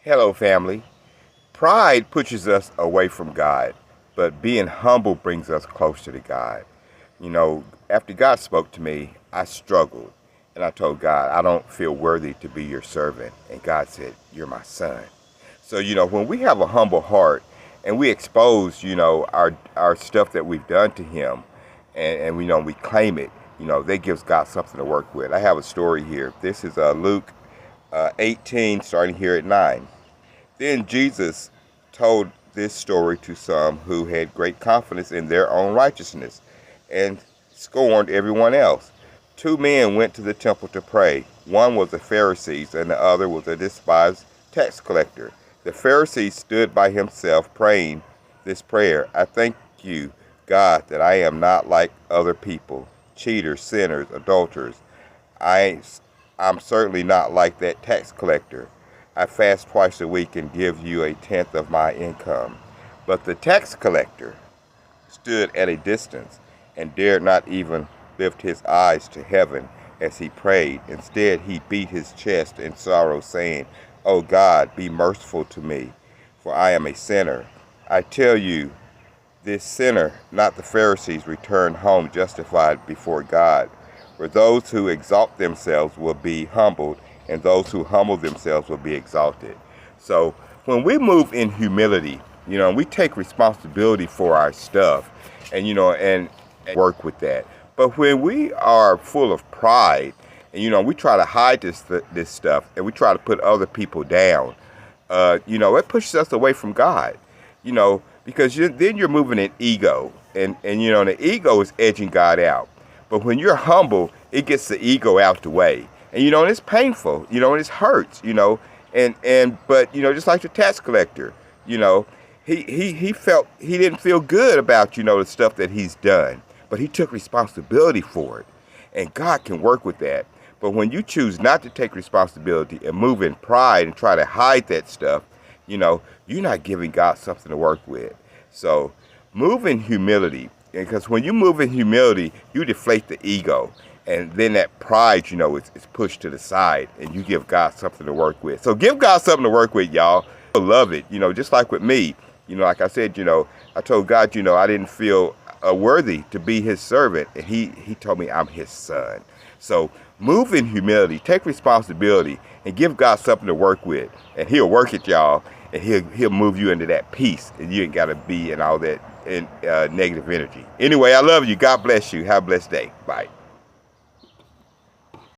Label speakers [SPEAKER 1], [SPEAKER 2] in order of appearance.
[SPEAKER 1] Hello, family. Pride pushes us away from God, but being humble brings us closer to God. After God spoke to me, I struggled. And I told God, I don't feel worthy to be your servant. And God said, you're my son. So, when we have a humble heart and we expose, our stuff that we've done to him and we claim it, that gives God something to work with. I have a story here. This is Luke 18, starting here at 9. Then Jesus told this story to some who had great confidence in their own righteousness and scorned everyone else. Two men went to the temple to pray. One was a Pharisee and the other was a despised tax collector. The Pharisee stood by himself praying this prayer: I thank you, God, that I am not like other people, cheaters, sinners, adulterers. I'm certainly not like that tax collector. I fast twice a week and give you a tenth of my income. But the tax collector stood at a distance and dared not even lift his eyes to heaven as he prayed. Instead, he beat his chest in sorrow, saying, O God, be merciful to me, for I am a sinner. I tell you, this sinner, not the Pharisees, returned home justified before God. For those who exalt themselves will be humbled, and those who humble themselves will be exalted. So when we move in humility, we take responsibility for our stuff and work with that. But when we are full of pride and, we try to hide this stuff and we try to put other people down, it pushes us away from God, because then you're moving in ego and the ego is edging God out. But when you're humble, it gets the ego out the way. And, and it's painful, and it hurts, but, just like the tax collector, he felt, he didn't feel good about, the stuff that he's done, but he took responsibility for it. And God can work with that. But when you choose not to take responsibility and move in pride and try to hide that stuff, you're not giving God something to work with. So move in humility, because when you move in humility, you deflate the ego. And then that pride, is pushed to the side and you give God something to work with. So give God something to work with, y'all. I love it. Just like with me, like I said, I told God, I didn't feel worthy to be his servant. And he told me I'm his son. So move in humility, take responsibility, and give God something to work with. And he'll work it, y'all. And he'll move you into that peace. And you ain't got to be in all that negative energy. Anyway, I love you. God bless you. Have a blessed day. Bye.